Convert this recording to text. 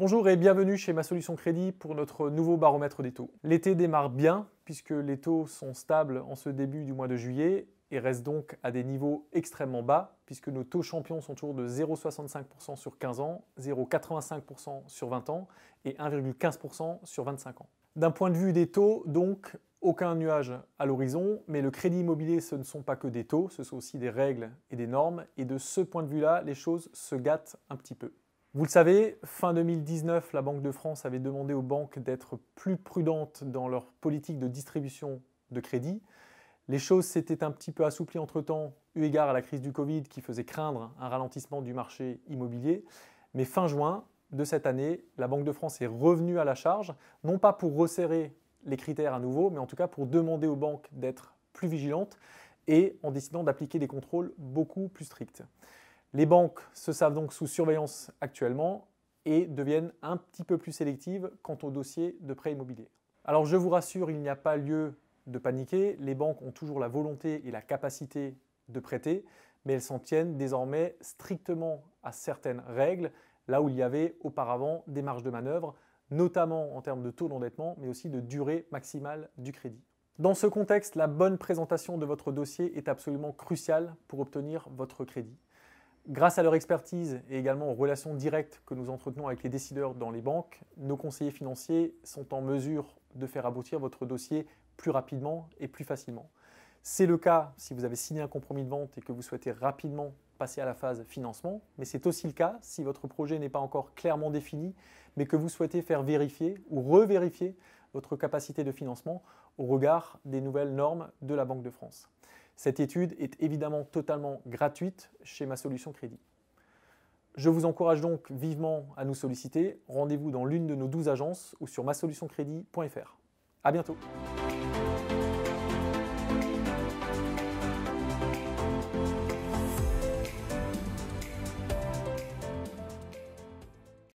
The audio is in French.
Bonjour et bienvenue chez Ma Solution Crédit pour notre nouveau baromètre des taux. L'été démarre bien puisque les taux sont stables en ce début du mois de juillet et restent donc à des niveaux extrêmement bas puisque nos taux champions sont toujours de 0,65% sur 15 ans, 0,85% sur 20 ans et 1,15% sur 25 ans. D'un point de vue des taux, donc, aucun nuage à l'horizon, mais le crédit immobilier, ce ne sont pas que des taux, ce sont aussi des règles et des normes, et de ce point de vue-là, les choses se gâtent un petit peu. Vous le savez, fin 2019, la Banque de France avait demandé aux banques d'être plus prudentes dans leur politique de distribution de crédit. Les choses s'étaient un petit peu assouplies entre-temps, eu égard à la crise du Covid qui faisait craindre un ralentissement du marché immobilier. Mais fin juin de cette année, la Banque de France est revenue à la charge, non pas pour resserrer les critères à nouveau, mais en tout cas pour demander aux banques d'être plus vigilantes et en décidant d'appliquer des contrôles beaucoup plus stricts. Les banques se savent donc sous surveillance actuellement et deviennent un petit peu plus sélectives quant aux dossiers de prêt immobilier. Alors je vous rassure, il n'y a pas lieu de paniquer, les banques ont toujours la volonté et la capacité de prêter, mais elles s'en tiennent désormais strictement à certaines règles, là où il y avait auparavant des marges de manœuvre, notamment en termes de taux d'endettement, mais aussi de durée maximale du crédit. Dans ce contexte, la bonne présentation de votre dossier est absolument cruciale pour obtenir votre crédit. Grâce à leur expertise et également aux relations directes que nous entretenons avec les décideurs dans les banques, nos conseillers financiers sont en mesure de faire aboutir votre dossier plus rapidement et plus facilement. C'est le cas si vous avez signé un compromis de vente et que vous souhaitez rapidement passer à la phase financement, mais c'est aussi le cas si votre projet n'est pas encore clairement défini, mais que vous souhaitez faire vérifier ou revérifier votre capacité de financement au regard des nouvelles normes de la Banque de France. Cette étude est évidemment totalement gratuite chez Ma Solution Crédit. Je vous encourage donc vivement à nous solliciter. Rendez-vous dans l'une de nos 12 agences ou sur masolutioncrédit.fr. À bientôt.